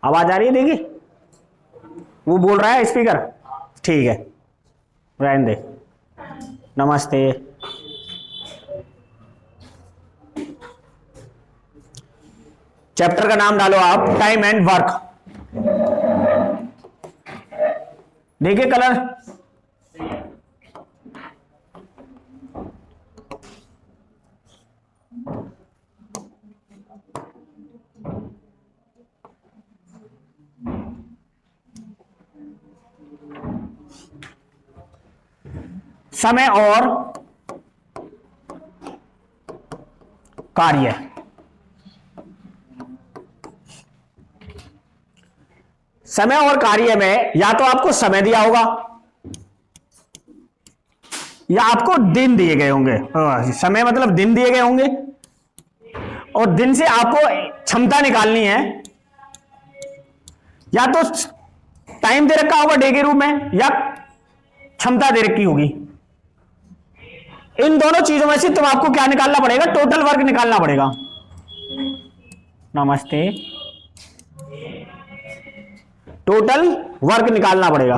आवाज आ रही है? देखिए वो बोल रहा है स्पीकर, ठीक है रहने दे। नमस्ते। चैप्टर का नाम डालो आप, टाइम एंड वर्क। देखिए कलर, समय और कार्य। समय और कार्य में या तो आपको समय दिया होगा या आपको दिन दिए गए होंगे। समय मतलब दिन दिए गए होंगे और दिन से आपको क्षमता निकालनी है, या तो टाइम दे रखा होगा डे के रूप में या क्षमता दे रखी होगी। इन दोनों चीजों में से तो आपको क्या निकालना पड़ेगा? टोटल वर्क निकालना पड़ेगा। नमस्ते। टोटल वर्क निकालना पड़ेगा।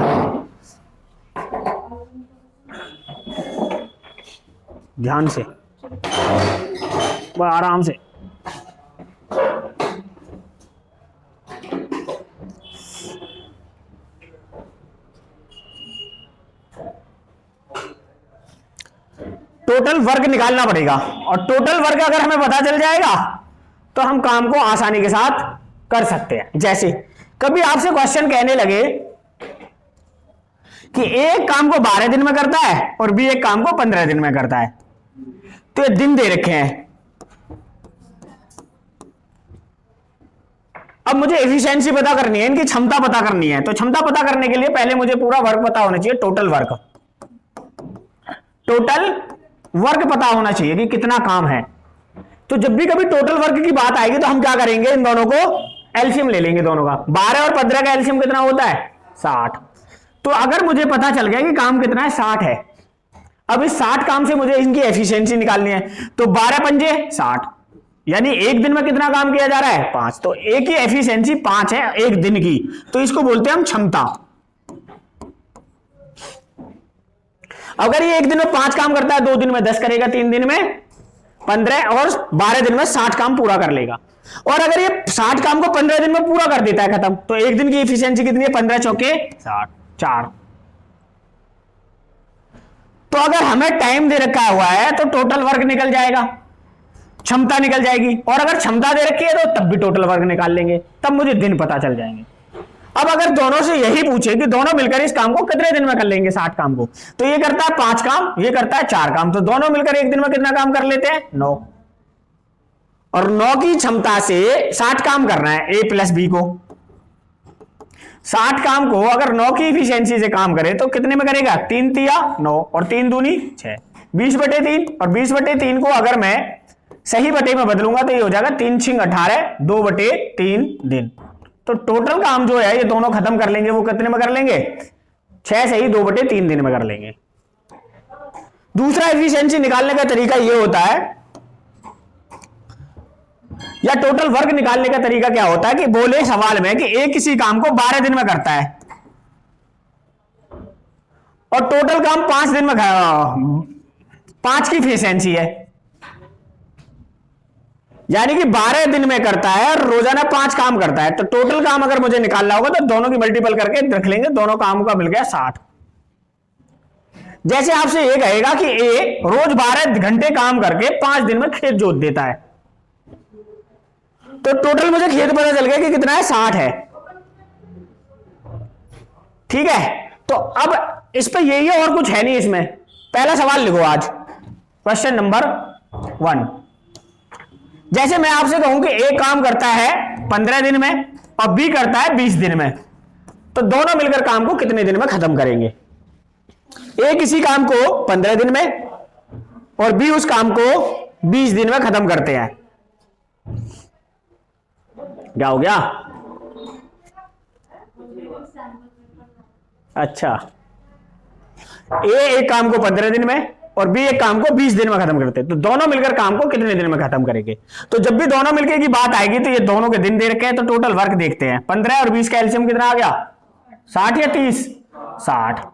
ध्यान से, आराम से। टोटल वर्क निकालना पड़ेगा और टोटल वर्क अगर हमें पता चल जाएगा तो हम काम को आसानी के साथ कर सकते हैं। जैसे कभी आपसे क्वेश्चन कहने लगे कि एक काम को 12 दिन में करता है और बी एक काम को 15 दिन में करता है, तो ये दिन दे रखे हैं। अब मुझे एफिशिएंसी पता करनी है, इनकी क्षमता पता करनी है। तो क्षमता पता करने के लिए पहले मुझे पूरा वर्क पता होना चाहिए, टोटल वर्क। टोटल वर्क पता होना चाहिए कि कितना काम है। तो जब भी कभी टोटल वर्क की बात आएगी तो हम क्या करेंगे? इन दोनों को एलसीएम ले लेंगे दोनों का। 12 और 15 का एलसीएम कितना होता है? 60। तो अगर मुझे पता चल गया कि काम कितना है, 60 है, अब इस 60 काम से मुझे इनकी एफिशिएंसी निकालनी है। तो 12 पंजे 60, यानी एक दिन में कितना काम किया जा रहा है? 5। तो एक की एफिशिएंसी 5 है एक दिन की, तो इसको बोलते हैं हम क्षमता। अगर ये एक दिन में 5 काम करता है, 2 दिन में 10 करेगा, 3 दिन में 15 और 12 दिन में 60 काम पूरा कर लेगा। और अगर ये 60 काम को 15 दिन में पूरा कर देता है खत्म, तो एक दिन की एफिशिएंसी कितनी है? 15 चौके 60, 4। तो अगर हमें टाइम दे रखा हुआ है तो टोटल वर्क निकल जाएगा, क्षमता निकल जाएगी। और अगर क्षमता दे रखी है तो तब भी टोटल वर्क निकाल लेंगे, तब मुझे दिन पता चल जाएंगे। अब अगर दोनों से यही पूछे कि दोनों मिलकर इस काम को कितने दिन में कर लेंगे, 60 काम को, तो ये करता है 5 काम, ये करता है 4 काम, तो दोनों मिलकर एक दिन में कितना काम कर लेते हैं? 9। और 9 की क्षमता से 60 काम करना है ए प्लस बी को। 60 काम को अगर 9 की इफिशियंसी से काम करे तो कितने में करेगा? 3 तिया 9 और 3 दूनी 6, 20/3। और 20/3 को अगर मैं सही बटे में बदलूंगा तो ये हो जाएगा 3 छिंग 18, 2/3 दिन। तो टोटल काम जो है ये दोनों खत्म कर लेंगे, वो कितने में कर लेंगे? 6 सही 2/3 दिन में कर लेंगे। दूसरा एफिशिएंसी निकालने का तरीका ये होता है, या टोटल वर्क निकालने का तरीका क्या होता है कि बोले सवाल में कि एक किसी काम को 12 दिन में करता है और टोटल काम 5 दिन में 5 की एफिशिएंसी है, यानी कि 12 दिन में करता है और रोजाना 5 काम करता है। तो टोटल काम अगर मुझे निकालना होगा तो दोनों की मल्टीपल करके रख लेंगे, दोनों कामों का मिल गया 60। जैसे आपसे ये कहेगा कि ए रोज 12 घंटे काम करके 5 दिन में खेत जोत देता है, तो टोटल मुझे खेत पता चल गया कि कितना है? 60 है। ठीक है, तो अब इस पे यही है और कुछ है नहीं इसमें। पहला सवाल लिखो आज, क्वेश्चन नंबर 1। जैसे मैं आपसे कहूं कि ए काम करता है 15 दिन में और बी करता है 20 दिन में, तो दोनों मिलकर काम को कितने दिन में खत्म करेंगे? ए किसी काम को 15 दिन में और बी उस काम को 20 दिन में खत्म करते हैं। क्या हो गया? अच्छा, ए एक काम को 15 दिन में और बी एक काम को 20 दिन में खत्म करते हैं, तो दोनों मिलकर काम को कितने दिन में खत्म करेंगे। तो जब भी दोनों मिलकर की बात आएगी तो ये दोनों के दिन दे रखे हैं, तो टोटल वर्क देखते हैं। 15 और 20 का एलसीएम कितना आ गया, 60 या 30, 60।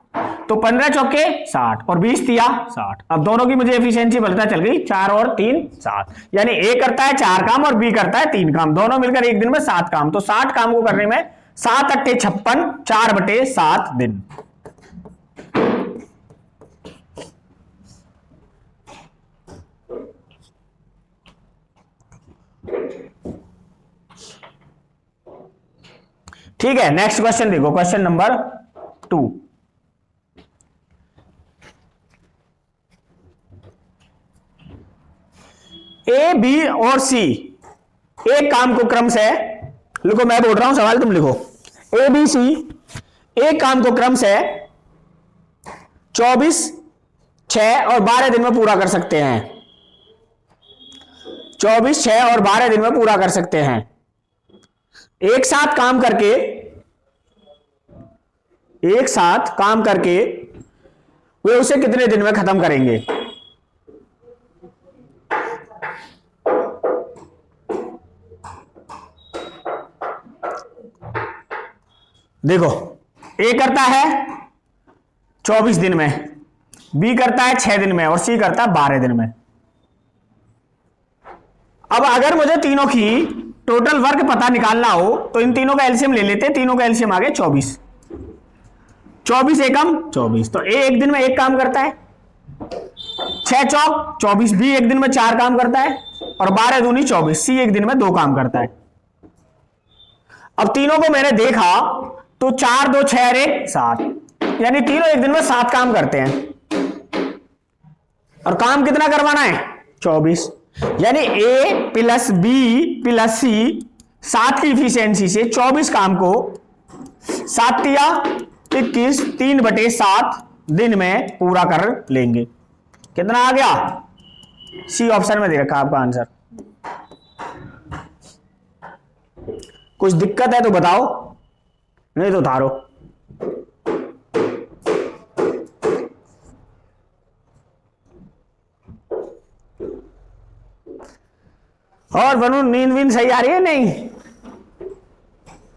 तो 15 चौके 60 और 20 तिया 60। अब दोनों की मुझे एफिशिएंसी पता चल गई, 4 और 3 7, यानी ए करता है 4 काम और बी करता है 3 काम, दोनों मिलकर एक दिन में 7 काम। तो 60 काम को करने में 7 अट्ठे 56, 4/7 दिन। ठीक है, नेक्स्ट क्वेश्चन देखो, क्वेश्चन नंबर 2। ए बी और सी एक काम को क्रम से, लिखो मैं बोल रहा हूं सवाल तुम लिखो। ए बी सी एक काम को क्रम से 24, 6 और 12 दिन में पूरा कर सकते हैं। 24, 6 और 12 दिन में पूरा कर सकते हैं। एक साथ काम करके वे उसे कितने दिन में खत्म करेंगे। देखो, ए करता है 24 दिन में, बी करता है 6 दिन में और सी करता है 12 दिन में। अब अगर मुझे तीनों की टोटल वर्क पता निकालना हो तो इन तीनों का एलसीएम ले लेते हैं। तीनों का एलसीएम आ गया 24, 24 एकम 24, तो ए एक दिन में एक काम करता है, 6 चौक 24, बी एक दिन में 4 काम करता है और 12 दूनी 24, सी एक दिन में 2 काम करता है। अब तीनों को मैंने देखा तो 4 2 6 1 7, यानी तीनों एक दिन में 7 काम करते हैं और काम कितना करवाना है 24, यानी ए प्लस बी प्लस सी 7 की इफिशियंसी से 24 काम को 7 तिया 21, 3/7 दिन में पूरा कर लेंगे। कितना आ गया, सी ऑप्शन में दे रखा आपका आंसर। कुछ दिक्कत है तो बताओ, नहीं तो उतारो। और बनू नींद वींद सही आ रही है नहीं?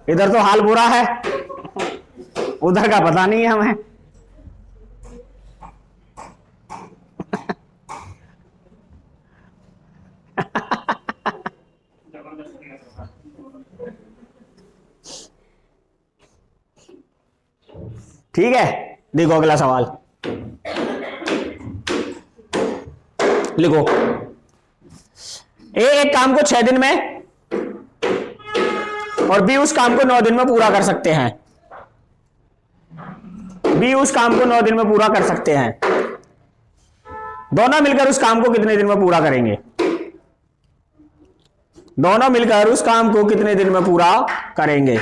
इधर तो हाल बुरा है, उधर का पता नहीं है हमें। ठीक है, देखो अगला सवाल लिखो। ए एक काम को 6 दिन में और बी उस काम को 9 दिन में पूरा कर सकते हैं। बी उस काम को 9 दिन में पूरा कर सकते हैं। दोनों मिलकर उस काम को कितने दिन में पूरा करेंगे। दोनों मिलकर उस काम को कितने दिन में पूरा करेंगे।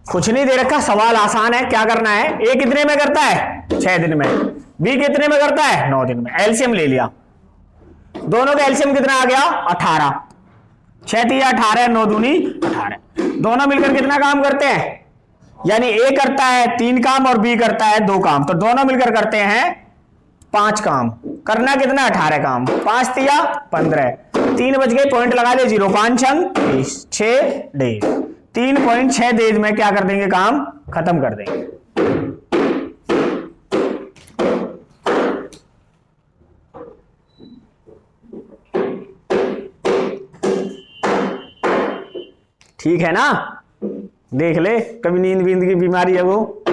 कुछ नहीं दे रखा, सवाल आसान है। क्या करना है, ए कितने में करता है 6 दिन में, बी कितने में करता है 9 दिन में। एलसीएम ले लिया, दोनों का एलसीएम कितना आ गया 18, 6 तिया 18, 9 दूनी 18। दोनों मिलकर कितना काम करते हैं, यानी ए करता है 3 काम और बी करता है 2 काम, तो दोनों मिलकर करते हैं 5 काम। करना कितना 18 काम, 5 तिया 15, 3 बज गए, पॉइंट लगा दे 0, 5 छंग 30, 6 डेज, 3.6 डेज में क्या कर देंगे, काम खत्म कर देंगे। ठीक है ना, देख ले, कभी नींद वींद की बीमारी है वो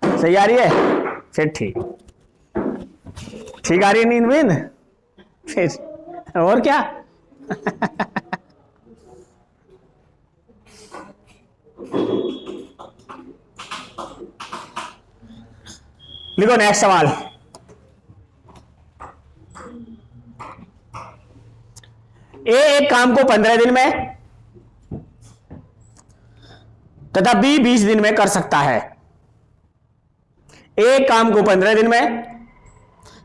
सही आ रही है, फिर ठीक आ रही है नींद वींद, फिर और क्या। लिखो नेक्स्ट सवाल। ए एक काम को 15 दिन में तथा बी 20 दिन में कर सकता है। ए काम को 15 दिन में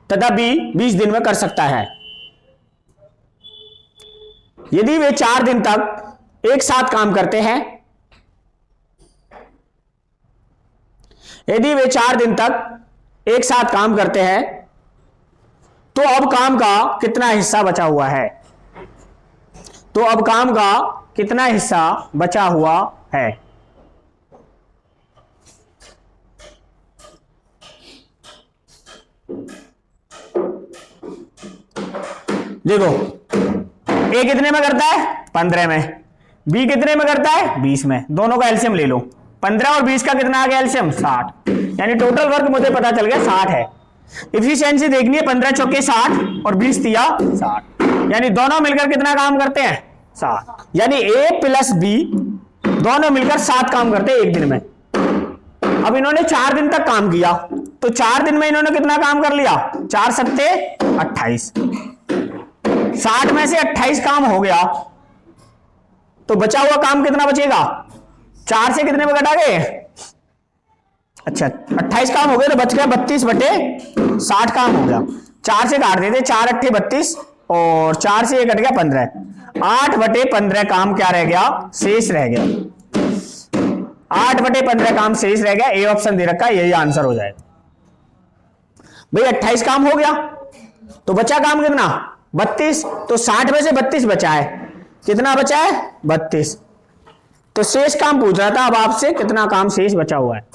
तथा बी 20 दिन में कर सकता है। यदि वे 4 दिन तक एक साथ काम करते हैं, यदि वे 4 दिन तक एक साथ काम करते हैं, तो अब काम का कितना हिस्सा बचा हुआ है? तो अब काम का कितना हिस्सा बचा हुआ है? देखो, ए कितने में करता है? 15 में। बी कितने में करता है? 20 में। दोनों का एलसीएम ले लो। 15 और 20 का कितना आ गया एलसीएम? 60। यानी टोटल वर्क मुझे पता चल गया 60 है। इफिशियंसी देखनी है, 15 चौके 60 और 20 दिया 60, यानी दोनों मिलकर कितना काम करते हैं? 7। यानी ए प्लस बी दोनों मिलकर 7 काम करते हैं एक दिन में। अब इन्होंने 4 दिन तक काम किया, तो 4 दिन में इन्होंने कितना काम कर लिया? 4 सत्ते 28। 60 में से 28 काम हो गया, तो बचा हुआ काम कितना बचेगा? 4 से कितने में घटा गए? अच्छा, 28 काम हो गए तो बच गया 32 बटे 60 काम हो गया। 4 से काट देते, 4 अट्ठे 32 और 4 से ये कट गया 15। 8 बटे 15 काम क्या रह गया? शेष रह गया। 8 बटे 15 काम शेष रह गया। ए ऑप्शन दे रखा है, यही आंसर हो जाएगा भाई। 28 काम हो गया तो बचा काम कितना? 32। तो 60 में से 32 बचा है, कितना बचा है? 32। तो शेष काम पूछ रहा था अब आपसे, कितना काम शेष बचा हुआ है?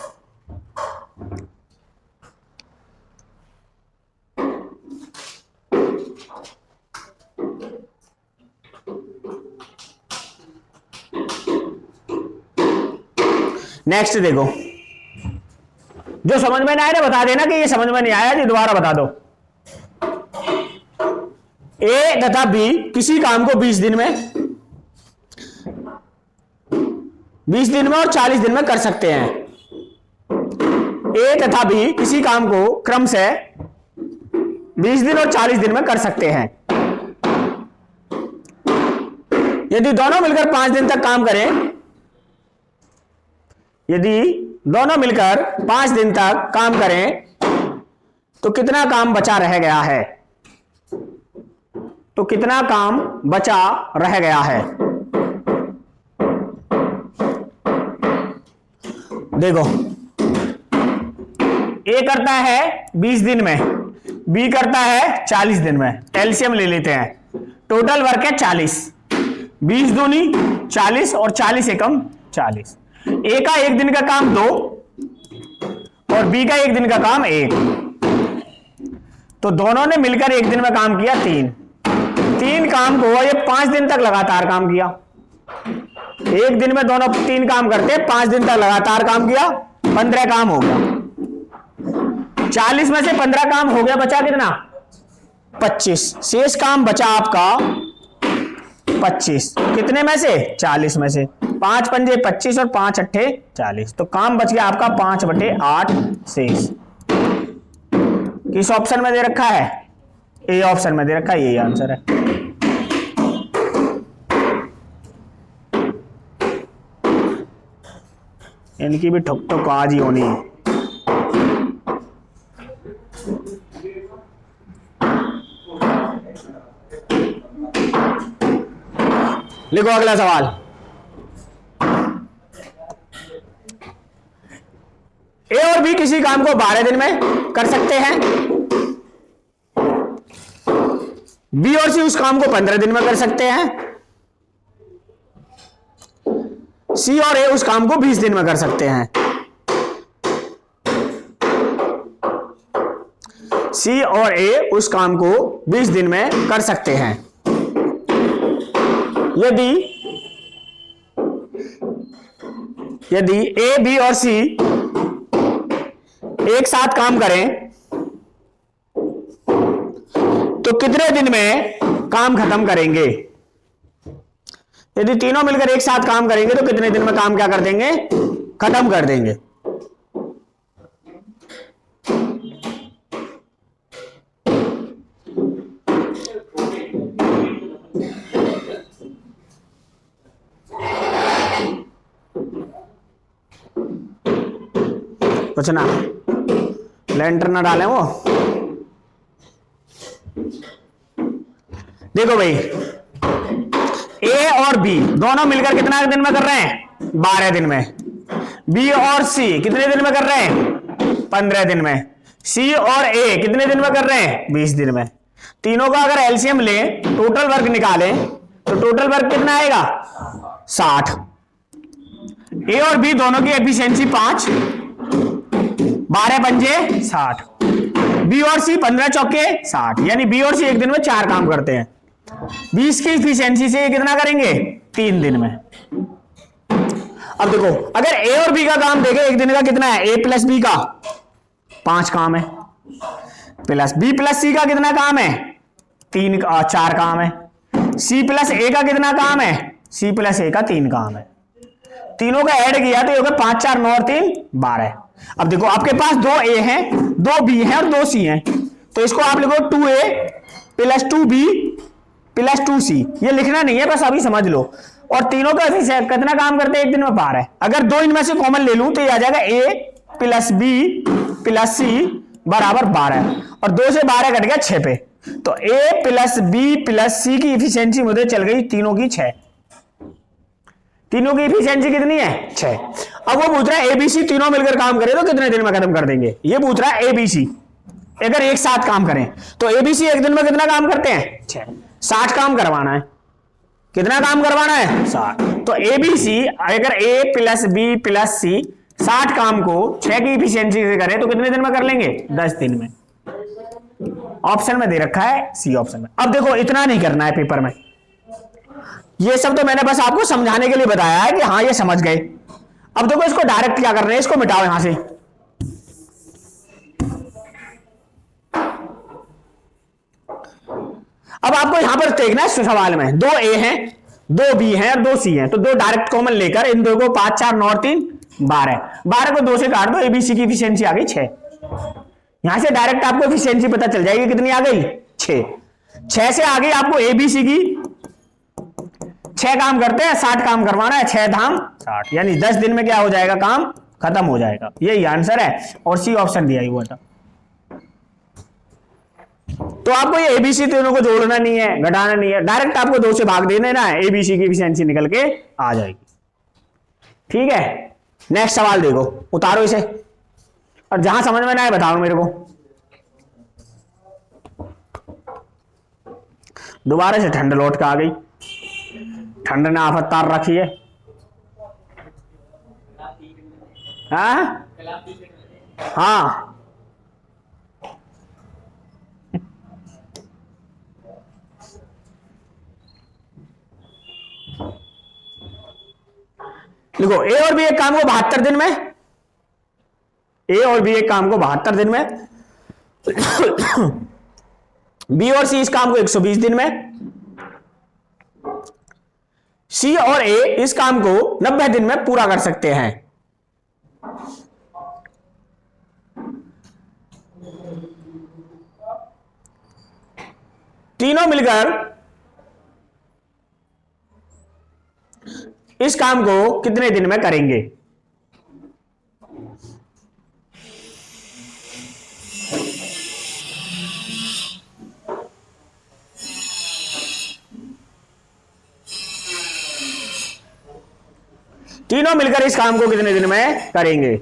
नेक्स्ट देखो, जो समझ में ना आया ना बता देना कि ये समझ में नहीं आया, जी दोबारा बता दो। ए तथा बी किसी काम को 20 दिन में, 20 दिन में और 40 दिन में कर सकते हैं। ए तथा बी किसी काम को क्रमशः 20 दिन और 40 दिन में कर सकते हैं। यदि दोनों मिलकर 5 दिन तक काम करें, यदि दोनों मिलकर 5 दिन तक काम करें, तो कितना काम बचा रह गया है? तो कितना काम बचा रह गया है? देखो, ए करता है 20 दिन में, बी करता है 40 दिन में। एलसीएम ले लेते हैं। टोटल वर्क है 40। 20 दूनी 40 और 40 एकम 40। ए का एक दिन का काम 2 और बी का एक दिन का काम 1। तो दोनों ने मिलकर एक दिन में काम किया 3 काम को ये 5 दिन तक लगातार काम किया। एक दिन में दोनों 3 काम करते, 5 दिन तक लगातार काम किया, 15 काम हो गया। 40 में से 15 काम हो गया, बचा कितना? 25। शेष काम बचा आपका 25। कितने में से? 40 में से। 5 पंजे 25 और 5 अट्ठे 40। तो काम बच गया आपका 5 बटे 8 शेष। किस ऑप्शन में दे रखा है? ए ऑप्शन में दे रखा है, यही आंसर है। इनकी भी ठुक ठुक आज ही होनी है। लिखो अगला सवाल। ए और बी किसी काम को 12 दिन में कर सकते हैं। बी और सी उस काम को 15 दिन में कर सकते हैं। सी और ए उस काम को 20 दिन में कर सकते हैं। सी और ए उस काम को 20 दिन में कर सकते हैं। यदि ए, बी और सी एक साथ काम करें, तो कितने दिन में काम खत्म करेंगे? यदि तीनों मिलकर एक साथ काम करेंगे तो कितने दिन में काम क्या कर देंगे? खत्म कर देंगे। कुछ ना लेंटर ना डालें वो। देखो भाई, ए और बी दोनों मिलकर कितना दिन में कर रहे हैं? 12 दिन में। बी और सी कितने दिन में कर रहे हैं? 15 दिन में। सी और ए कितने दिन में कर रहे हैं? 20 दिन में। तीनों का अगर एलसीएम लें, टोटल वर्क निकालें, तो टोटल वर्क कितना आएगा? 60। ए और बी दोनों की एफिशिएंसी 5, 12 पंजे 60। बी और सी 15 चौके 60, यानी बी और सी एक दिन में 4 काम करते हैं। 20 की एफिशिएंसी से ये कितना करेंगे? 3 दिन में। अब देखो, अगर ए और बी का काम देखें एक दिन का कितना है? ए प्लस बी का 5 काम है, प्लस बी प्लस सी का कितना काम है? 4 काम है। सी प्लस ए का कितना काम है? सी प्लस ए का 3 काम है। तीनों का ऐड किया तो ये होगा 5 4 9 और 3 12। अब देखो, आपके पास 2 ए हैं, 2 बी हैं और 2 सी हैं, तो इसको आप लिखो 2a plus 2b plus 2c। ये लिखना नहीं है, बस अभी समझ लो। और तीनों का कितना काम करते हैं एक दिन में? 12। अगर 2 इनमें से कॉमन ले लूं तो ये आ जाएगा a plus b plus c बराबर 12, और 2 से 12 कट गया 6 पे। तो a plus b plus c की इफिशियंसी मुझे चल गई तीनों की 6। तीनों की इफिशियंसी कितनी है? 6। अब वो पूछ रहा है एबीसी तीनों मिलकर काम करें तो कितने दिन में खत्म कर देंगे? ये पूछ रहा है एबीसी अगर एक साथ काम करें तो एबीसी एक दिन में कितना काम करते हैं? 6। 60 काम करवाना है। कितना काम करवाना है? 60। तो एबीसी अगर ए प्लस बी प्लस सी 60 काम को 6 की इफिशियंसी से करें तो कितने दिन में कर लेंगे? 10 दिन में। ऑप्शन में दे रखा है सी ऑप्शन में। अब देखो, इतना नहीं करना है पेपर में, ये सब तो मैंने बस आपको समझाने के लिए बताया है कि हाँ ये समझ गए। अब देखो, इसको डायरेक्ट क्या कर रहे हैं, इसको मिटाओ यहां से। अब आपको यहां पर देखना है सवाल में 2 ए हैं, 2 बी हैं और 2 सी हैं, तो 2 डायरेक्ट कॉमन लेकर इन दो को 5 4 9 और 3 12। 12 को 2 से काट दो, एबीसी की इफिशियंसी आ गई 6। यहां से डायरेक्ट आपको इफिशियंसी पता चल जाएगी कितनी आ गई? 6। 6 से आ गई आपको एबीसी की 6 काम करते हैं, 60 काम करवाना है, 6 धाम 60, यानी 10 दिन में क्या हो जाएगा? काम खत्म हो जाएगा। यही आंसर है, और सी ऑप्शन दिया हुआ था। तो आपको ये एबीसी तीनों को जोड़ना नहीं है, घटाना नहीं है, डायरेक्ट आपको 2 से भाग दे देना है, एबीसी की एफिशिएंसी निकल के आ जाएगी। ठीक है, नेक्स्ट सवाल देखो, उतारो इसे, और जहां समझ में ना आए बताओ मेरे को। दोबारा से ठंड लौट के आ गई, ठंड ने आफत तार रखी है। हाँ, देखो, ए और बी एक काम को 72 दिन में, ए और बी एक काम को 72 दिन में, बी और सी इस काम को 120 दिन में, सी और ए इस काम को 90 दिन में पूरा कर सकते हैं। तीनों मिलकर इस काम को कितने दिन में करेंगे? तीनों मिलकर इस काम को कितने दिन में करेंगे?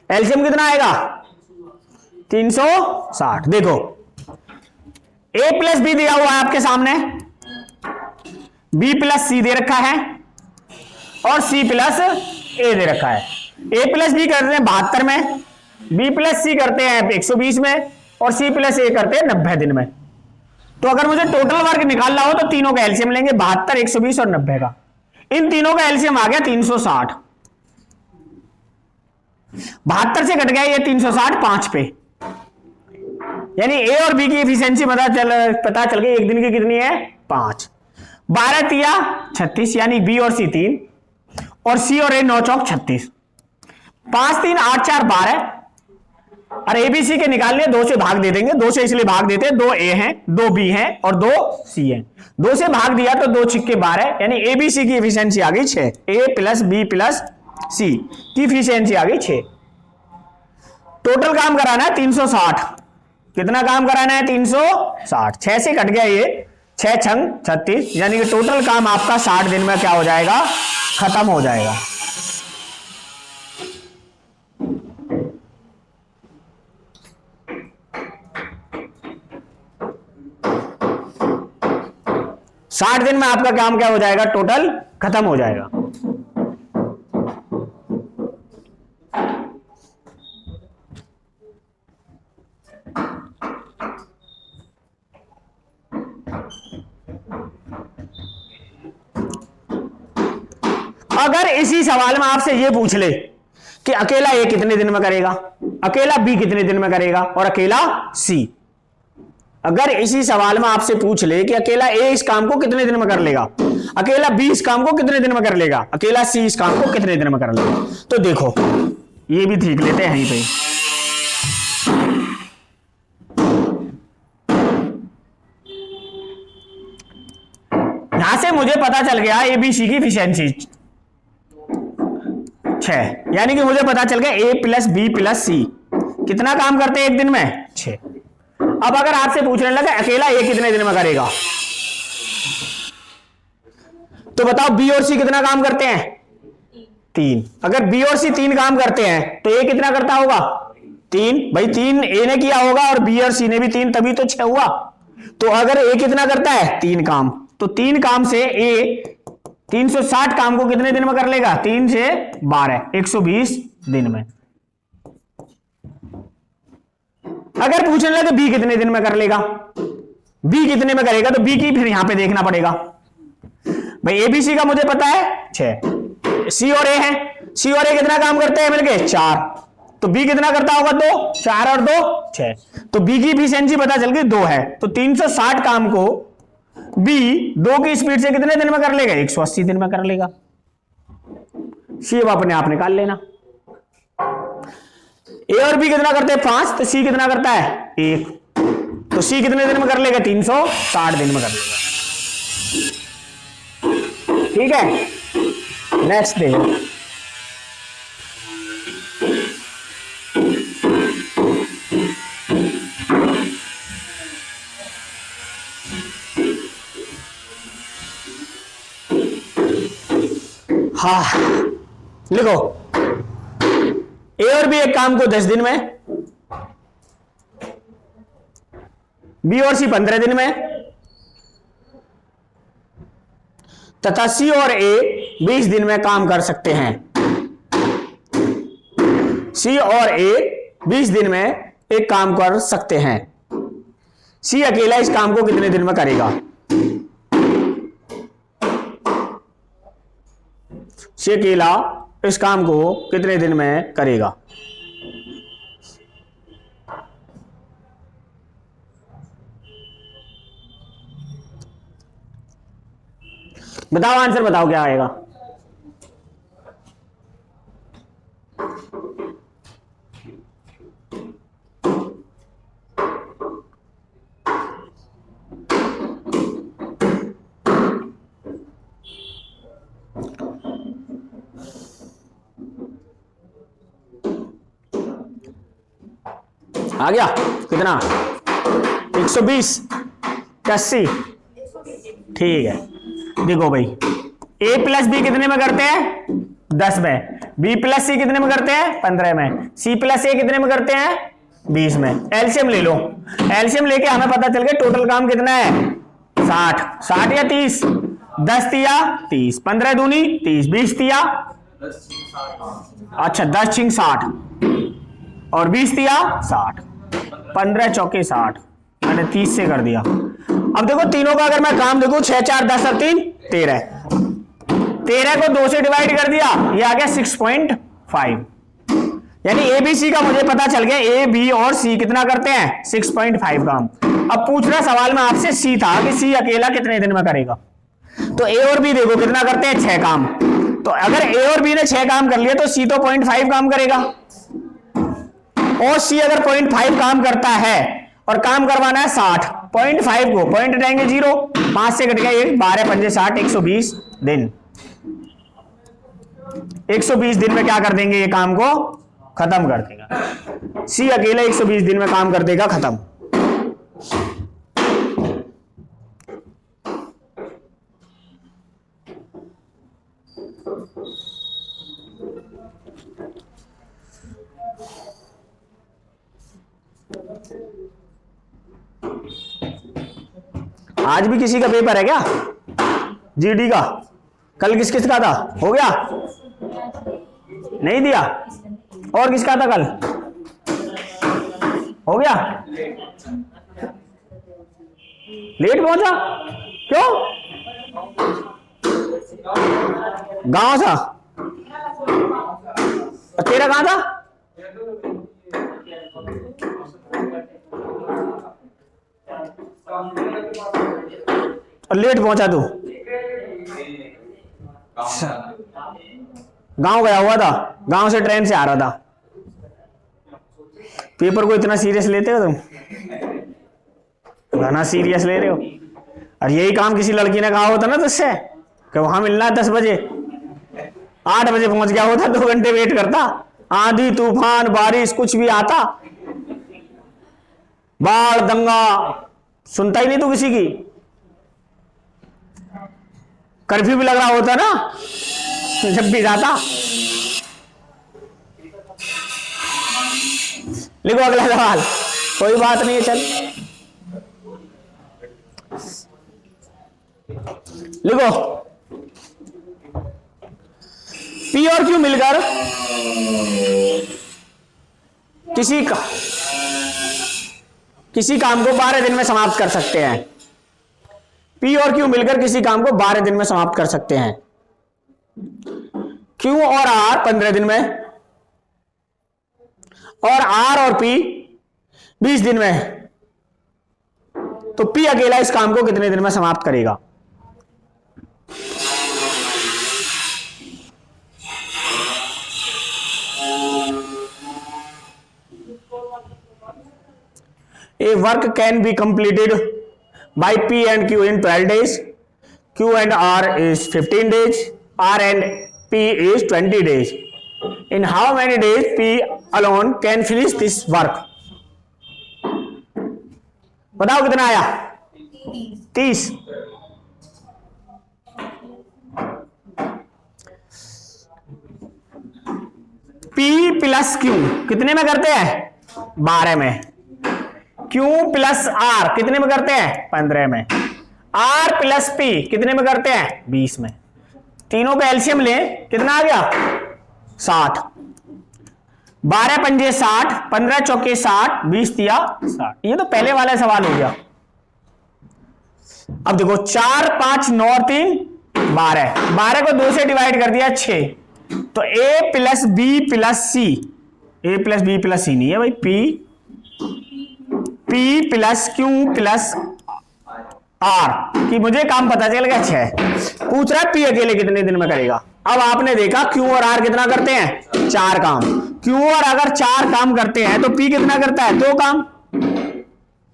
एलसीएम कितना आएगा? 360। देखो, ए प्लस बी दिया हुआ है आपके सामने, बी प्लस सी दे रखा है, और सी प्लस ए दे रखा है। ए प्लस बी करते हैं 72 में, बी प्लस सी करते हैं 120 में, और सी प्लस ए करते हैं 90 दिन में। तो अगर मुझे टोटल वर्क निकालना हो तो तीनों का एलसीएम लेंगे, 72, 120 और 90 का। इन तीनों का एलसीएम आ गया 360। 72 से कट गया ये 360 5 पे, यानी ए और बी की एफिशिएंसी पता चल गई एक दिन की कितनी है? 5। 12 तिया 36, यानी बी और सी 3, और सी और ए 9 चौक 36। 5 3 8 4 12 और एबीसी के निकालने 2 से भाग दे देंगे। 2 से इसलिए भाग देते हैं, 2 ए हैं, 2 बी हैं और 2 सी हैं। 2 से भाग दिया तो 2 छिक्के 12, यानी एबीसी की एफिशिएंसी आ गई 6। ए प्लस बी प्लस सी की एफिशिएंसी आ गई 6। टोटल काम कराना है 360। कितना काम कराना है? 360। 6 से कट गया ये, 6 छंग 36, यानी कि टोटल काम आपका 60 दिन में क्या हो जाएगा? खत्म हो जाएगा। साठ दिन में आपका काम क्या हो जाएगा? टोटल खत्म हो जाएगा। अगर इसी सवाल में आपसे यह पूछ ले कि अकेला ए कितने दिन में करेगा, अकेला बी कितने दिन में करेगा और अकेला सी, अगर इसी सवाल में आपसे पूछ ले कि अकेला ए इस काम को कितने दिन में कर लेगा, अकेला बी इस काम को कितने दिन में कर लेगा, अकेला सी इस काम को कितने दिन में कर लेगा, तो देखो ये भी ठीक लेते हैं यहीं पे। यहां से मुझे पता चल गया ए बी सी की एफिशिएंसी 6, यानी कि मुझे पता चल गया ए प्लस बी प्लस सी कितना काम करते हैं एक दिन में? 6। अब अगर आपसे पूछने लगा अकेला ए कितने दिन में करेगा, तो बताओ बी और सी कितना काम करते हैं? 3। अगर बी और सी 3 काम करते हैं तो ए कितना करता होगा? 3। भाई 3 ए ने किया होगा और बी और सी ने भी 3, तभी तो 6 हुआ। तो अगर ए कितना करता है? 3 काम, तो 3 काम से ए 360 काम को कितने दिन में कर लेगा? 3 से 12 120 दिन में। अगर पूछने लगे बी कितने दिन में कर लेगा, बी कितने में करेगा, तो बी की फिर यहां पे देखना पड़ेगा। भाई एबीसी का मुझे पता है 6, सी और ए है, सी और ए कितना काम करते हैं मिलके? 4। तो बी कितना करता होगा? 2। 4 और 2 6, तो बी की एफिशिएंसी पता चल गई 2 है। तो 360 काम को बी 2 की स्पीड से कितने दिन में कर लेगा? 180 दिन में कर लेगा। सी अब अपने आप निकाल लेना। ए और बी कितना करते हैं? 5, तो सी कितना करता है? 1। तो सी कितने दिन में कर लेगा? 360 दिन में कर लेगा। ठीक है, नेक्स्ट देखो। हाँ लिखो, ए और बी एक काम को 10 दिन में, बी और सी 15 दिन में, तथा सी और ए 20 दिन में काम कर सकते हैं। सी और ए 20 दिन में एक काम कर सकते हैं। सी अकेला इस काम को कितने दिन में करेगा? सी अकेला इस काम को कितने दिन में करेगा? बताओ, आंसर बताओ क्या आएगा? आ गया कितना? 120 80। ठीक है, देखो भाई ए प्लस बी कितने में करते हैं? 10 में। बी प्लस सी कितने में करते हैं? 15 में। सी प्लस ए कितने में करते हैं? 20 में। एलसीएम ले लो, एलसीएम लेके हमें पता चल गया टोटल काम कितना है? 60। 60 या 30? 10 तिया 30, 15 दूनी 30, 20 तिया, अच्छा 10 छिंग 60 और 20 तिया 60, 15 चौके 60, मैंने 30 से कर दिया। अब देखो तीनों का अगर मैं काम देखूं 6 4 10 और 3 13, 13 को 2 से डिवाइड कर दिया, ये आ गया 6.5, यानी ए बी सी का मुझे पता चल गया ए बी और सी कितना करते हैं? 6.5 काम। अब पूछना सवाल में आपसे सी था कि सी अकेला कितने दिन में करेगा, तो ए और बी देखो कितना करते हैं? 6 काम। तो अगर ए और बी ने 6 काम कर लिया तो सी तो 0.5 काम करेगा, और सी अगर 0.5 काम करता है और काम करवाना है 60, 0.5 को पॉइंट हटाएंगे 0, 5 से कट गया 1, 12 पंजे 60, 120 दिन। 120 दिन में क्या कर देंगे, ये काम को खत्म कर देगा। सी अकेला 120 दिन में काम कर देगा खत्म। आज भी किसी का पेपर है क्या, जीडी का? कल किस किस का था, हो गया? नहीं दिया? और किसका था कल, हो गया? लेट पहुंचा क्यों? गांव था? और तेरा कहां था? और लेट पहुंचा तू? गांव गया हुआ था, गांव से ट्रेन से आ रहा था। पेपर को इतना सीरियस लेते हो तुम? घना सीरियस ले रहे हो। और यही काम किसी लड़की ने कहा होता ना तुझसे कि वहां मिलना है 10 बजे, 8 बजे पहुंच गया होता, 2 घंटे वेट करता, आंधी तूफान बारिश कुछ भी आता, बाढ़ दंगा, सुनता ही नहीं तू किसी की। कर्फ्यू भी लग रहा होता ना जब भी जाता। लिखो अगला सवाल, कोई बात नहीं है, चल लिखो। पी और क्यू मिलकर किसी काम को 12 दिन में समाप्त कर सकते हैं। पी और क्यू मिलकर किसी काम को 12 दिन में समाप्त कर सकते हैं। क्यू और आर 15 दिन में, और आर और पी 20 दिन में। तो पी अकेला इस काम को कितने दिन में समाप्त करेगा? A work can be completed by P and Q in 12 days. Q and R is 15 days. R and P is 20 days. In how many days P alone can finish this work? बताओ कितना आया? 30। P plus Q कितने में करते हैं? 12 में। Q plus R कितने में करते हैं? 15 में। R प्लस P कितने में करते हैं? 20 में। तीनों पे एलसीएम लें, कितना आ गया? 60। 12 पंजे 60, 15 चौके 60, 20 दिया 60। ये तो पहले वाला सवाल हो गया। अब देखो 4 5 9 3 12, 12 को 2 से डिवाइड कर दिया 6, तो A plus B plus C, A plus B plus C नहीं है भाई, P plus Q plus R कि मुझे काम पता चल गया 6। पूछ रहा है P अकेले कितने दिन में करेगा। अब आपने देखा Q और R कितना करते हैं? 4 काम। Q और अगर 4 काम करते हैं तो P कितना करता है? 2 काम।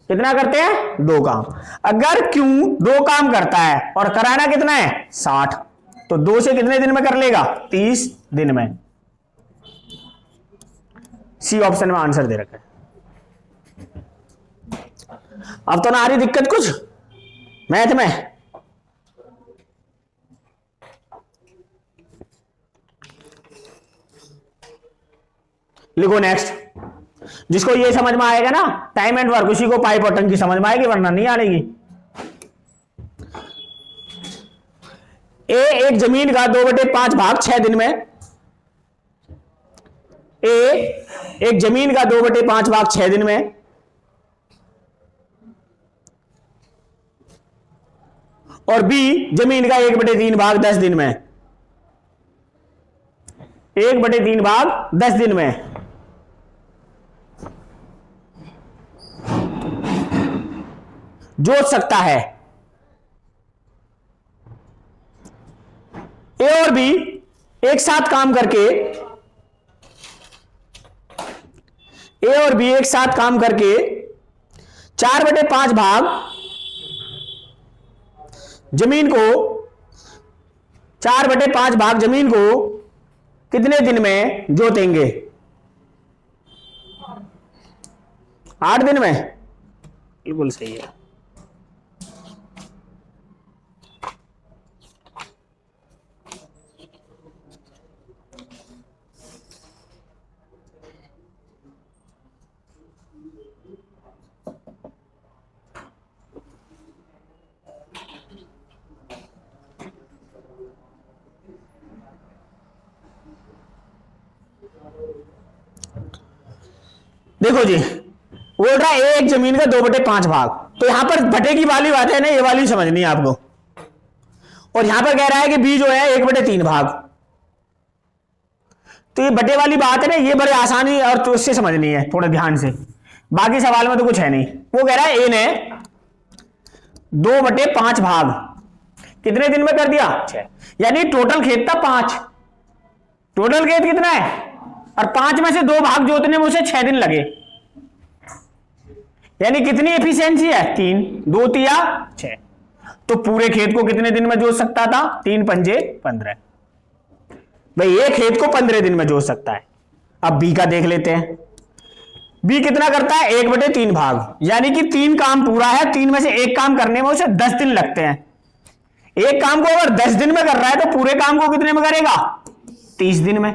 कितना करते हैं? 2 काम। अगर Q 2 काम करता है और कराना कितना है? 60, तो 2 से कितने दिन में कर लेगा? 30 दिन में। सी ऑप्शन में आंसर दे रखा है। अब तो ना आ रही दिक्कत कुछ मैथ में? लिखो नेक्स्ट। जिसको ये समझ में आएगा ना टाइम एंड वर्क, उसी को पाइप और टंकी समझ में आएगी, वरना नहीं आएगी। ए एक जमीन का 2/5 भाग 6 दिन में, ए एक जमीन का 2/5 भाग 6 दिन में, और बी जमीन का 1/3 भाग 10 दिन में। 1/3 भाग 10 दिन में। जोत सकता है। ए और बी एक साथ काम करके, ए और बी एक साथ काम करके 4/5 भाग जमीन को, 4/5 भाग जमीन को कितने दिन में जोतेंगे? 8 दिन में। बिल्कुल सही है। देखो जी, बोल रहा है एक जमीन का 2/5 भाग, तो यहां पर बटे की वाली बात है ना, ये वाली समझनी है आपको। और यहां पर कह रहा है कि बी जो है 1/3 भाग, तो ये बटे वाली बात है ना, ये बड़े आसानी और तो उससे समझनी है थोड़ा ध्यान से, बाकी सवाल में तो कुछ है नहीं। वो कह रहा है ए ने 2/5 भाग कितने दिन में कर दिया? 6। यानी टोटल खेत था 5, टोटल खेत कितना है, और 5 में से 2 भाग जोतने में उसे 6 दिन लगे, यानी कितनी एफिशिएंसी है? 3, 2 तिया 6। तो पूरे खेत को कितने दिन में जोत सकता था? 3 पंजे 15। भाई ये खेत को 15 दिन में जोत सकता है। अब बी का देख लेते हैं। बी कितना करता है? 1/3 भाग, यानी कि 3 काम पूरा है, 3 में से 1 काम करने में उसे 10 दिन लगते हैं। एक काम को अगर 10 दिन में कर रहा है तो पूरे काम को कितने में करेगा? 30 दिन में।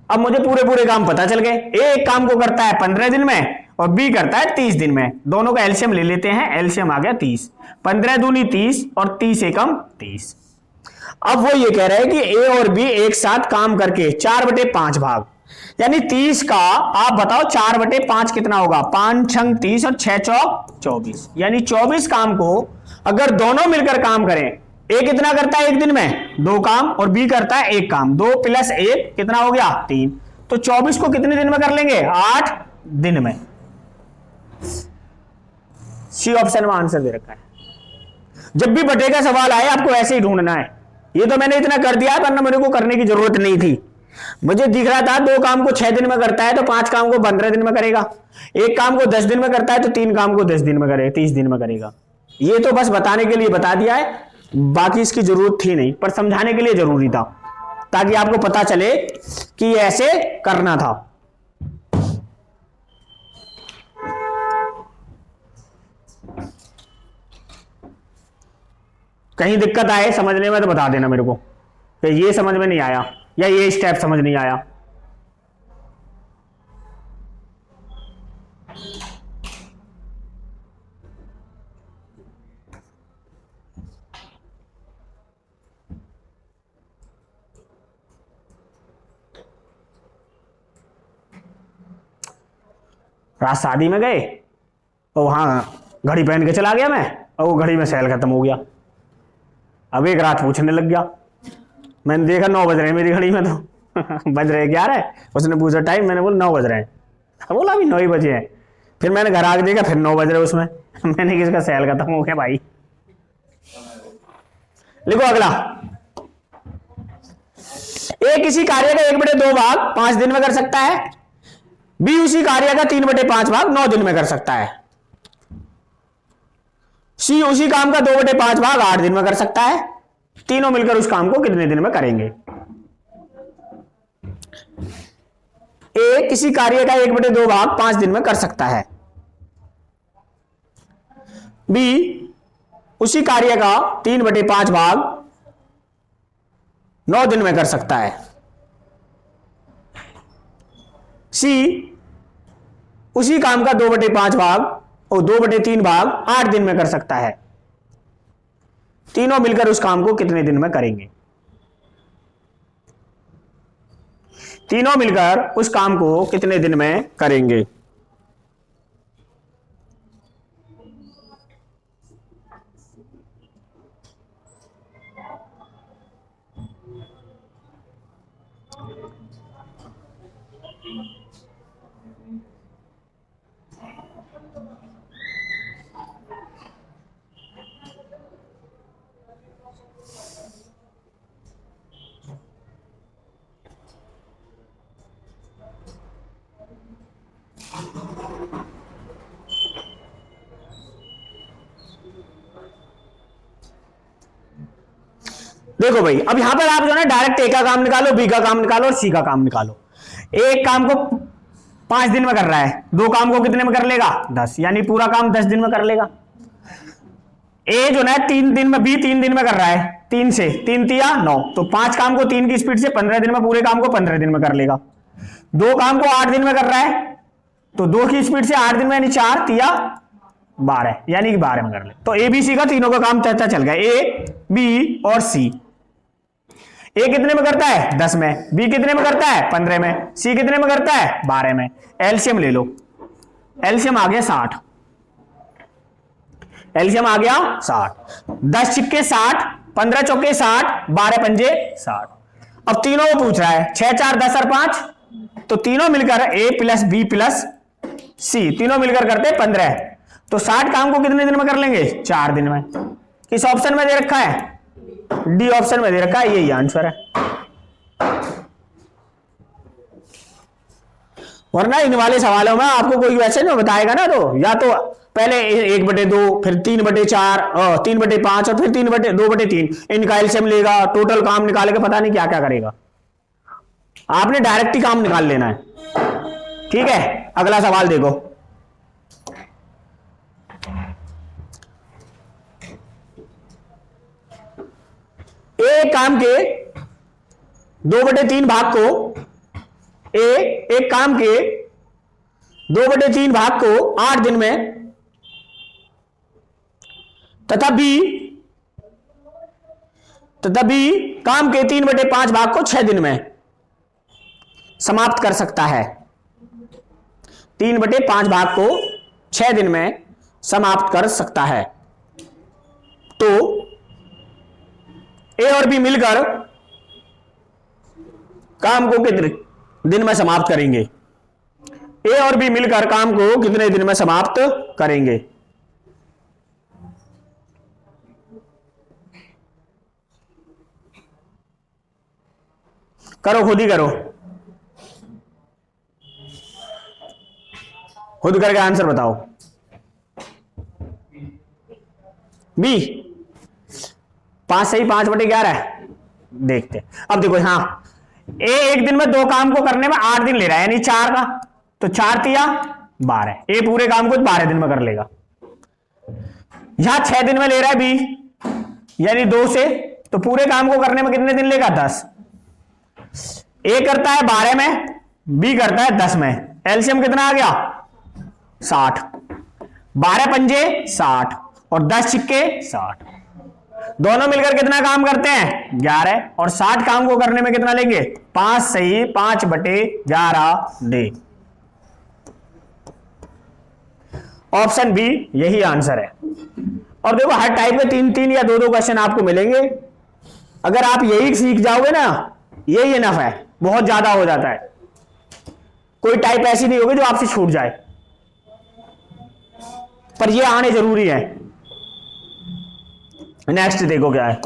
अब मुझे पूरे काम पता चल गए। ए एक काम को करता है 15 दिन में और बी करता है 30 दिन में। दोनों का एलसीएम ले लेते हैं, एलसीएम आ गया 30, 15 दूनी 30 और 30 एकम 30। अब वो ये कह रहा है कि ए और बी एक साथ काम करके 4/5 भाग, यानी 30 का आप बताओ 4/5 कितना होगा? 5 छंग 30 और 6 चौक 24, यानी 24 काम को अगर दोनों मिलकर काम करें, ए कितना करता है एक दिन में? 2 काम, और बी करता है 1 काम। 2 + 1 कितना हो गया? 3। तो 24 को कितने दिन में कर लेंगे? 8 दिन में। सी ऑप्शन में आंसर दे रखा है। जब भी बटे का सवाल आए आपको ऐसे ही ढूंढना है। ये तो मैंने इतना कर दिया वरना मेरे को करने की जरूरत नहीं थी। मुझे दिख रहा था 2 काम को 6 दिन में करता है तो 5 काम को 15 दिन में करेगा, 1 काम को 10 दिन में करता है तो 3 काम को 10 दिन में करेगा, 30 दिन में करेगा। ये तो बस बताने के लिए बता दिया है, बाकी इसकी जरूरत थी नहीं, पर समझाने के लिए जरूरी था ताकि आपको पता चले कि ऐसे करना था। कहीं दिक्कत आए समझने में तो बता देना मेरे को कि ये समझ में नहीं आया या ये स्टेप समझ नहीं आया। रात शादी में गए और वहां घड़ी पहन के चला गया मैं, और वो घड़ी में सेल खत्म हो गया। अब एक रात पूछने लग गया, मैंने देखा 9 बज रहे हैं मेरी घड़ी में, तो बज रहे 11। उसने पूछा टाइम, मैंने बोला 9 बज रहे हैं। बोला अभी 9 ही बजे हैं। फिर मैंने घर आके देखा फिर 9 बज रहे उसमें। मैंने किसका सेल खत्म हो गया भाई। लिखो अगला। ए किसी कार्य का 1/2 भाग 5 दिन में कर सकता है, बी उसी कार्य का 3/5 भाग 9 दिन में कर सकता है, सी उसी काम का 2/5 भाग 8 दिन में कर सकता है। तीनों मिलकर उस काम को कितने दिन में करेंगे? ए किसी कार्य का 1/2 भाग 5 दिन में कर सकता है, बी उसी कार्य का 3/5 भाग 9 दिन में कर सकता है, सी उसी काम का 2/5 भाग और 2/3 भाग 8 दिन में कर सकता है। तीनों मिलकर उस काम को कितने दिन में करेंगे? तीनों मिलकर उस काम को कितने दिन में करेंगे? देखो भाई, अब यहां पर आप जो है डायरेक्ट ए का काम निकालो, बी का काम निकालो और सी का काम निकालो। एक काम को 5 दिन में कर रहा है, दो काम को कितने में कर लेगा? 10, यानी पूरा काम 10 दिन में कर लेगा। ए जो है 3 दिन में, बी 3 दिन में कर रहा है, 3 से 3 तिया 9, तो 5 काम को 3 की स्पीड से 15 दिन में, पूरे काम को 15 दिन में कर लेगा। दो काम को 8 दिन में कर रहा है, तो 2 की स्पीड से 8 दिन में, यानी 4 तिया 12, यानी कि 12 में कर ले। तो ए बी सी का तीनों का काम तय चल गया, ए बी और सी। ए कितने में करता है? 10 में, बी कितने में करता है? 15 में, सी कितने में करता है? 12 में। एलसीएम ले लो, एलसीएम आ गया 60, एलसीएम आ गया 60। 10 छिक्के 60, 15 चौके 60, 12 पंजे 60। अब तीनों को पूछ रहा है 6 4 10 और 5, तो तीनों मिलकर ए प्लस बी प्लस सी तीनों मिलकर करते 15, तो 60 काम को कितने दिन में कर लेंगे? 4 दिन में। किस ऑप्शन में दे रखा है? डी ऑप्शन में दे रखा है, यही आंसर है। वरना इन वाले सवालों में आपको कोई वैसे नहीं बताएगा ना, तो या तो पहले 1/2, फिर 3/4, 3/5 और फिर 2/3 इनका एलसीएम लेगा, टोटल काम निकाल के पता नहीं क्या क्या करेगा। आपने डायरेक्ट ही काम निकाल लेना है। ठीक है, अगला सवाल देखो। एक काम के 2/3 भाग को एक काम के 2/3 भाग को 8 दिन में तथा बी काम के 3/5 भाग को 6 दिन में समाप्त कर सकता है। 3/5 भाग को 6 दिन में समाप्त कर सकता है, तो ए और बी मिलकर काम को कितने दिन में समाप्त करेंगे? ए और बी मिलकर काम को कितने दिन में समाप्त करेंगे? करो, खुद ही करो, खुद करके आंसर बताओ। बी 5 सही, 5/11 देखते। अब देखो, हाँ ए एक दिन में दो काम को करने में 8 दिन ले रहा है, यानी 4 का, तो 4 तिया 12, ए पूरे काम को 12 दिन में कर लेगा। यहां 6 दिन में ले रहा है बी, यानी 2 से, तो पूरे काम को करने में कितने दिन लेगा? 10। ए करता है 12 में, बी करता है 10 में, एलसीएम कितना आ गया? 60। 12 पंजे 60 और 10 छिक्के 60, दोनों मिलकर कितना काम करते हैं? 11, और 60 काम को करने में कितना लेंगे? 5 सही, 5/11 डे। ऑप्शन बी यही आंसर है। और देखो, हर टाइप के 3-3 या 2-2 क्वेश्चन आपको मिलेंगे। अगर आप यही सीख जाओगे ना, यही इनफ है, बहुत ज्यादा हो जाता है। कोई टाइप ऐसी नहीं होगी जो आपसे छूट जाए, पर ये आने जरूरी है। नेक्स्ट देखो क्या है।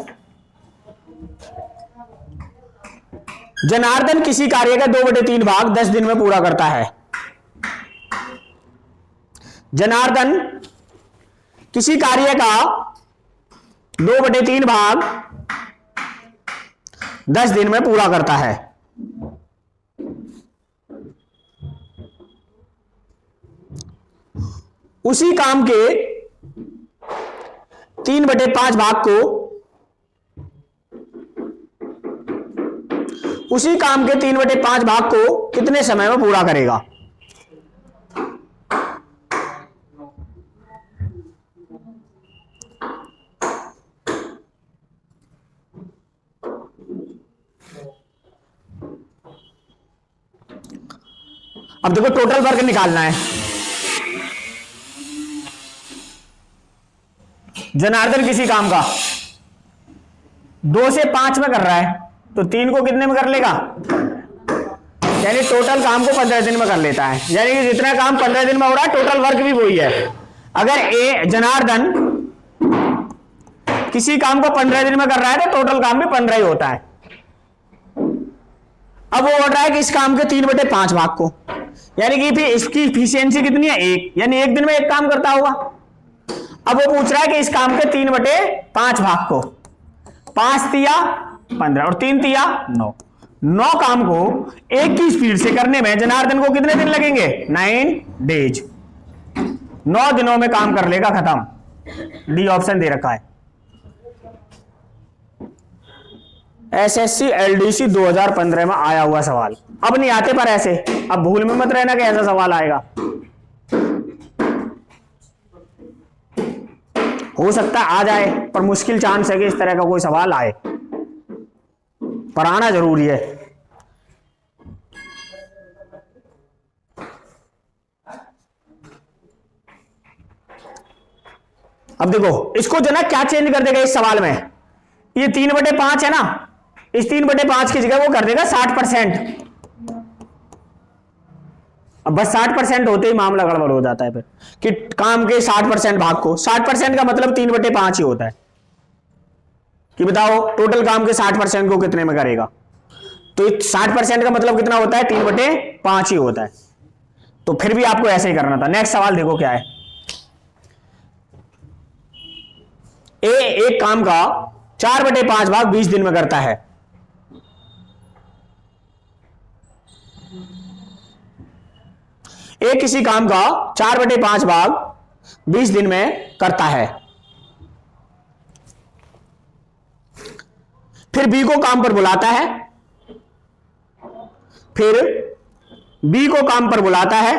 जनार्दन किसी कार्य का 2/3 भाग 10 दिन में पूरा करता है। जनार्दन किसी कार्य का 2/3 भाग 10 दिन में पूरा करता है। उसी काम के 3/5 भाग को उसी काम के 3/5 भाग को कितने समय में पूरा करेगा? अब देखो, टोटल वर्क निकालना है। जनार्दन किसी काम का 2 से 5 में कर रहा है, तो 3 को कितने में कर लेगा? यानी टोटल काम को 15 दिन में कर लेता है, यानी कि जितना काम 15 दिन में हो रहा है, टोटल वर्क भी वही है। अगर जनार्दन किसी काम को 15 दिन में कर रहा है, तो टोटल काम भी 15 ही होता है। अब वो बोल रहा है कि इस काम के 3/5 भाग को, यानी कि इसकी इफिशियंसी कितनी है? 1, यानी एक दिन में एक काम करता होगा। अब वो पूछ रहा है कि इस काम के 3/5 भाग को 5 तिया 15 और 3 तिया 9। 9 काम को एक की स्पीड से करने में जनार्दन को कितने दिन लगेंगे? 9 डेज। 9 दिनों में काम कर लेगा, खत्म। डी ऑप्शन दे रखा है। एसएससी एलडीसी 2015 में आया हुआ सवाल, अब नहीं आते पर ऐसे, अब भूल में मत रहना कि ऐसा सवाल आएगा। हो सकता है आ जाए, पर मुश्किल चांस है कि इस तरह का कोई सवाल आए, पर आना जरूरी है। अब देखो इसको जो ना क्या चेंज कर देगा इस सवाल में, ये 3/5 है ना, इस 3/5 की जगह वो कर देगा 60%। अब बस 60% होते ही मामला गड़बड़ हो जाता है फिर, कि काम के 60% भाग को, 60% का मतलब 3/5 ही होता है, कि बताओ टोटल काम के 60% को कितने में करेगा। तो 60% का मतलब कितना होता है? 3/5 ही होता है। तो फिर भी आपको ऐसे ही करना था। नेक्स्ट सवाल देखो क्या है। एक काम का 4/5 भाग 20 दिन में करता है। एक किसी काम का 4/5 भाग 20 दिन में करता है, फिर बी को काम पर बुलाता है, फिर बी को काम पर बुलाता है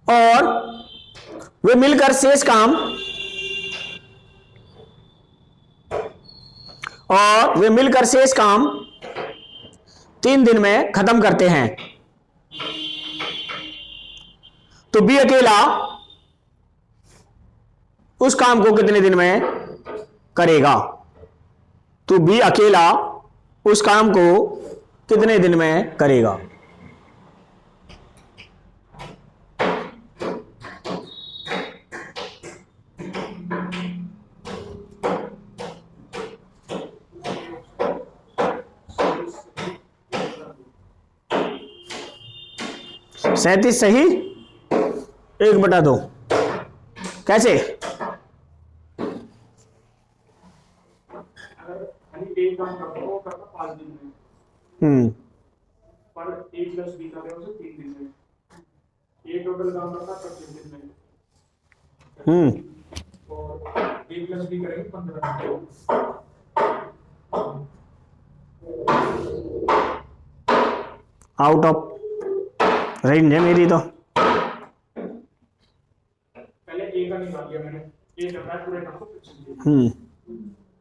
और वे मिलकर शेष काम 3 दिन में खत्म करते हैं। तो बी अकेला उस काम को कितने दिन में करेगा? तो बी अकेला उस काम को कितने दिन में करेगा? सैंतीस सही, 1/2 कैसे? एक काम करता है वो करता 5 दिन में, पर A + B का है उसे 3 दिन में, ये टोटल काम करता 25 दिन में, और A + B करेंगे 15 दिन। आउट ऑफ रेंज है मेरी तो। पहले A का निकाल दिया मैंने, A कर रहा है पूरे काम को 25 दिन।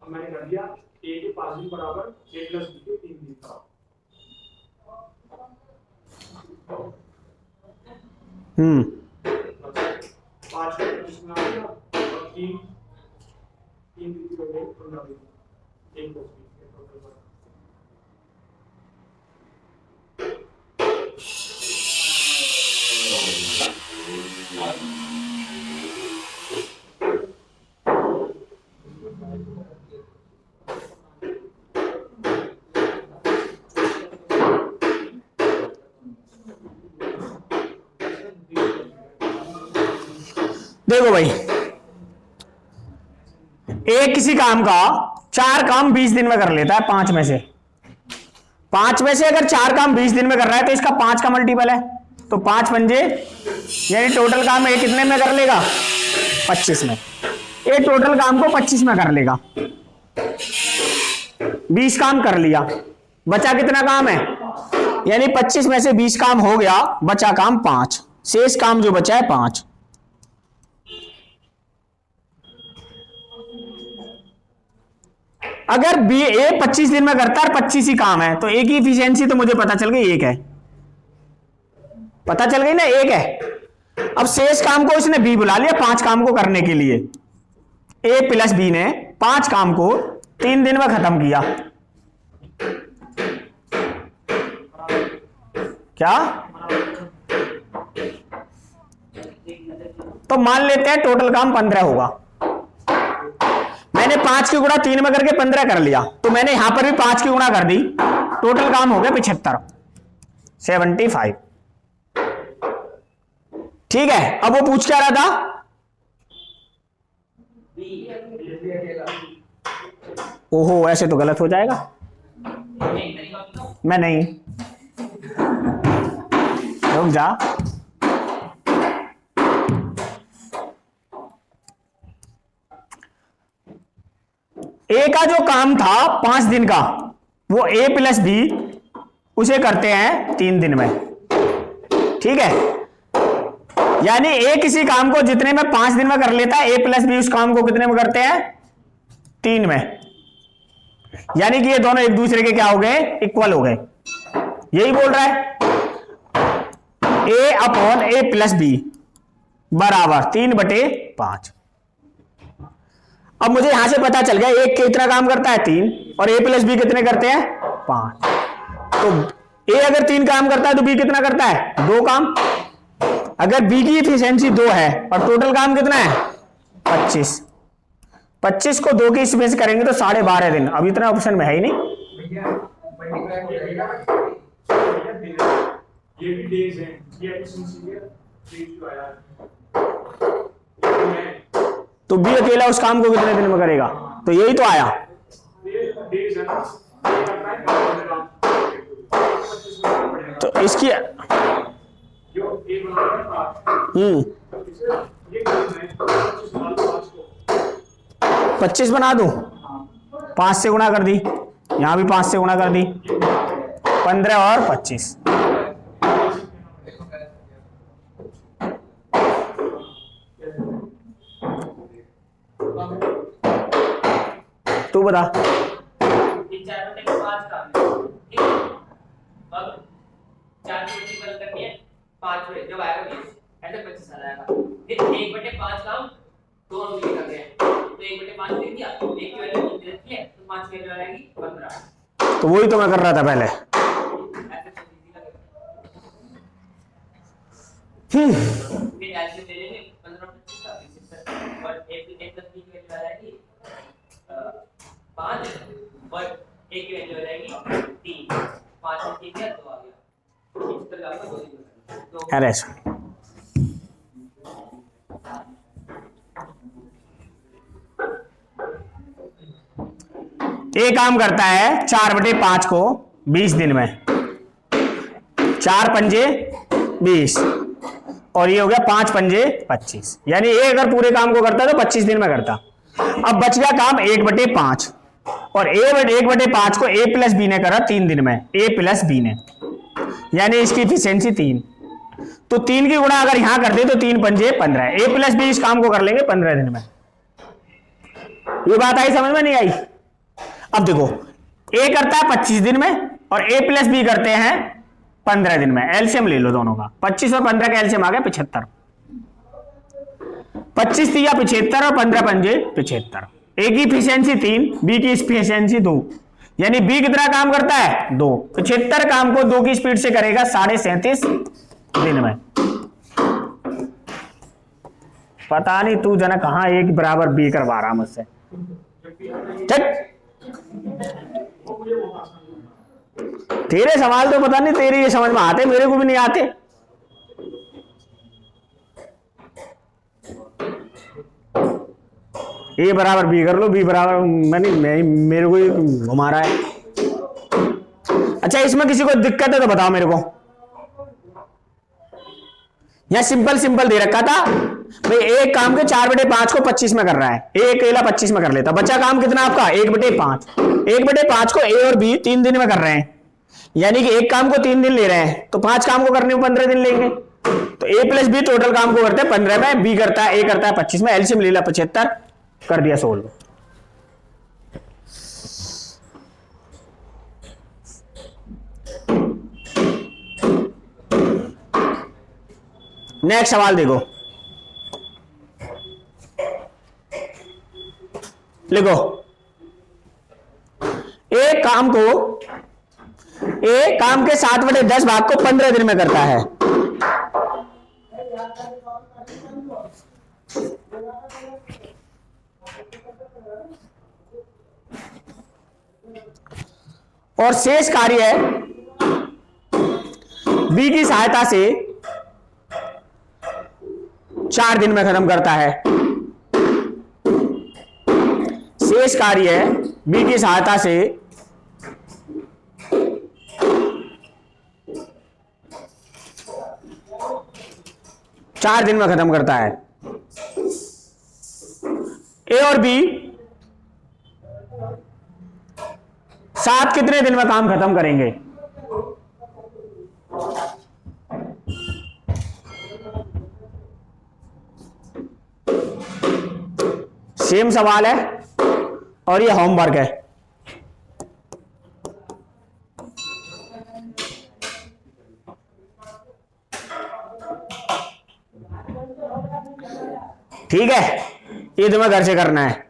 अब मैंने कर दिया A के 5 दिन बराबर A + B के 3 दिन का। 5 का 25 में आ गया और 3 दिन की हो गई 15 दिन, A + B के टोटल पर। देखो भाई, एक किसी काम का 4 काम 20 दिन में कर लेता है, 5 में से अगर 4 काम 20 दिन में कर रहा है तो इसका 5 का मल्टीपल है, तो 5 पंजे यानी टोटल काम ये कितने में कर लेगा? 25 में। ये टोटल काम को 25 में कर लेगा। 20 काम कर लिया, बचा कितना काम है? यानी 25 में से 20 काम हो गया, बचा काम 5, शेष काम जो बचा है 5। अगर बी ए 25 दिन में करता है, 25 ही काम है, तो ए की इफिशियंसी तो मुझे पता चल गई 1 है, पता चल गई ना 1 है। अब शेष काम को इसने बी बुला लिया 5 काम को करने के लिए। ए + बी ने 5 काम को 3 दिन में खत्म किया। क्या? तो मान लेते हैं टोटल काम 15 होगा। मैंने 5 की गुणा 3 में करके 15 कर लिया, तो मैंने यहां पर भी 5 की गुणा कर दी, टोटल काम हो गया 75। ठीक है। अब वो पूछ क्या रहा था? ओहो, ऐसे तो गलत हो जाएगा। मैं नहीं, रुक जा। ए का जो काम था 5 दिन का, वो ए प्लस बी उसे करते हैं 3 दिन में। ठीक है, यानी ए किसी काम को जितने में 5 दिन में कर लेता है, ए प्लस बी उस काम को कितने में करते हैं? 3 में। यानी कि ये दोनों एक दूसरे के क्या हो गए? इक्वल हो गए। यही बोल रहा है ए अपॉन ए प्लस बी बराबर 3/5। अब मुझे यहां से पता चल गया एक कितना काम करता है? 3, और ए प्लस बी कितने करते हैं? 5। तो ए अगर 3 काम करता है तो बी कितना करता है? 2 काम। अगर बी की इफिशिएंसी 2 है और टोटल काम कितना है? 25। 25 को 2 की स्पेस करेंगे तो 12.5 दिन। अब इतना ऑप्शन में है ही नहीं। ये भी डेज है, ये एफिशिएंसी है, डेज जो आया तो बी अकेला उस काम को कितने दिन में करेगा? तो यही तो आया। डेज है ना, तो इसकी जो ए बराबर 5 ये करना है 25 बना दूं, 5 से गुणा कर दी, यहां भी 5 से गुणा कर दी, 15 और 25। तू बता। 4/5 काम है, ठीक है। अब 4 की बची बदल करनी है 5 में, जब आएगा 20 ऐसे 25 आ जाएगा। फिर 1/5 काम दोनों मिलकर कर रहे हैं, तो 1/5 दे दिया, 1 की वैल्यू दे रखी है, तो 5 की वैल्यू आ जाएगी 15। तो वही तो मैं कर रहा था पहले। ऐसे तो इजी लगेगा। फिर ऐसे ले लेंगे 15 और 25 का 25 और 1 प्लस बी की वैल्यू आ जाएगी 5 और 1 की वैल्यू आ जाएगी 3। 5 में 3 गया 2 आ गया। इस तरह आपका 2 दिन तो अरे ए काम करता है 4/5 को 20 दिन में, 4 पंजे 20 और ये हो गया 5 पंजे 25। यानी ए अगर पूरे काम को करता तो 25 दिन में करता। अब बच गया काम 1/5 और 1/5 को ए प्लस बी ने करा 3 दिन में, ए प्लस बी ने, यानी इसकी इफिशिएंसी 3। तो 3 की गुणा अगर यहां कर दे तो 3 पंजे 15। ए प्लस बी इस काम को कर लेंगे 15 दिन में। ये बात आई समझ में? नहीं आई? अब देखो ए करता है 25 दिन में और ए प्लस बी करते हैं 15 दिन में। एलसीएम ले लो दोनों का, 25 और 15 का एलसीएम आ गया 75। 25 दिया 75 और 15 पंजे 75। ए की इफिशिएंसी 3, बी की इफिशिएंसी 2, यानी बी कितना काम करता है? 2। 75 काम को 2 की स्पीड से करेगा 37.5 दिन में। पता नहीं तू जना कहां ए के बराबर बी करवा रहा मुझसे। तेरे सवाल तो पता नहीं तेरे ये समझ में आते, मेरे को भी नहीं आते। ए बराबर बी कर लो, बी बराबर मेरे को ही घुमा रहा है। अच्छा, इसमें किसी को दिक्कत है तो बताओ मेरे को। यहां सिंपल दे रखा था भाई, एक काम के 4/5 को 25 में कर रहा है, ए अकेला 25 में कर लेता। बचा काम कितना आपका? 1/5। 1/5 को ए और बी 3 दिन में कर रहे हैं, यानी कि एक काम को 3 दिन ले रहे हैं, तो 5 काम को करने में 15 दिन लेंगे। तो ए प्लस बी टोटल काम को करते हैं 15 में, बी करता है, ए करता है 25 में। एलसीएम ले ला 75, कर दिया 16। नेक्स्ट सवाल देखो, लिखो एक काम के 7/10 भाग को 15 दिन में करता है। और शेष कार्य बी की सहायता से 4 दिन में खत्म करता है। शेष कार्य बी की सहायता से चार दिन में खत्म करता है। ए और बी सात कितने दिन में काम खत्म करेंगे? सेम सवाल है और ये होमवर्क है। ठीक है, ये तुम्हें घर से करना है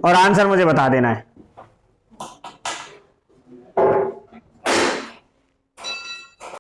और आंसर मुझे बता देना है।